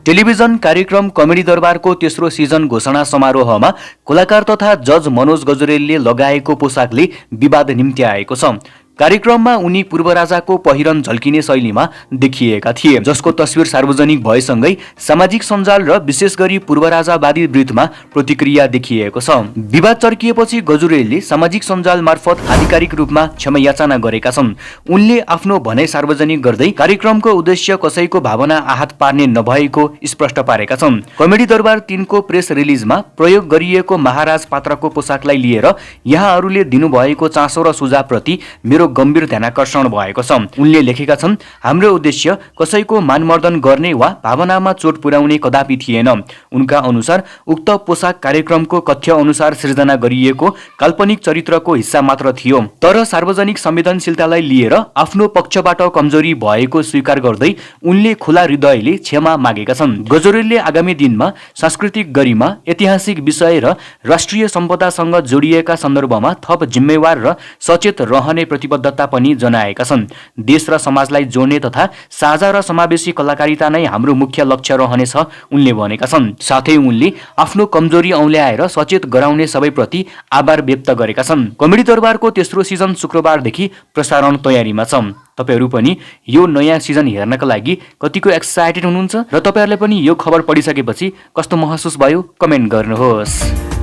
Television कार्यक्रम comedy दरबारको तेस्रो सिजन घोषणा समारोहमा कलाकार तथा जज मनोज गजुरेलले लगाएको पोसाकले विवाद निम्त्याएको छ। कार्यक्रममा उनी पूर्व राजाको पहिरन झल्किने शैलीमा देखिएका थिए, जसको तस्विर सार्वजनिक भएसँगै सामाजिक सञ्जाल र विशेष गरी पूर्व राजावादी वृत्तमा प्रतिक्रिया देखिएको छ। विवाद चर्किएपछि गजुरेलले सामाजिक सञ्जाल मार्फत आधिकारिक रूपमा क्षमा याचना गरेका छन्। उनले आफ्नो भनाइ सार्वजनिक गर्दै कार्यक्रमको उद्देश्य कसैको भावना आहत पार्ने नभएको स्पष्ट पारेका छन्। कमेडी दरबार 3 को प्रेस रिलिजमा प्रयोग गरिएको महाराज पात्रको पोसाकलाई लिएर यहाँहरूले दिनुभएको चासो र सुझावप्रति मेरो गम्भीर ध्यानाकर्षण भएको छ। उनले लेखेका छन्, हाम्रो उद्देश्य कसैको मानमर्दन गर्ने वा भावनामा चोट पुर्याउने कदापि थिएन। उनका अनुसार उक्त पोसाक कार्यक्रमको कथ्य अनुसार सृजना गरिएको काल्पनिक चरित्रको हिस्सा मात्र थियो, तर सार्वजनिक संवेदनशीलतालाई लिएर आफ्नो पक्षबाट कमजोरी भएको स्वीकार गर्दै उनले खुला हृदयले क्षमा मागेका छन्। गजुरेलले आगामी दिनमा सांस्कृतिक गरिमा, ऐतिहासिक विषय र राष्ट्रिय सम्पदासँग जोडिएका सन्दर्भमा थप जिम्मेवार र सचेत रहने प्रतिबद्धता पनि जनाएका छन्। देश र समाजलाई जोड्ने तथा साझा र समावेशी कलाकारिता नै हाम्रो मुख्य लक्ष्य रहनेछ उनले भनेका छन्। साथै उनले आफ्नो कमजोरी औल्याएर सचेत गराउने सबैप्रति आभार व्यक्त गरेका छन्। कमेडी दरबारको तेस्रो सिजन शुक्रबारदेखि प्रसारण तयारीमा छ। तपाईहरू पनि यो नयाँ सिजन हेर्नका लागि कतिको एक्साइटेड हुनुहुन्छ र तपाईहरुले पनि यो खबर पढिसकेपछि कस्तो महसुस भयो कमेन्ट गर्नुहोस्।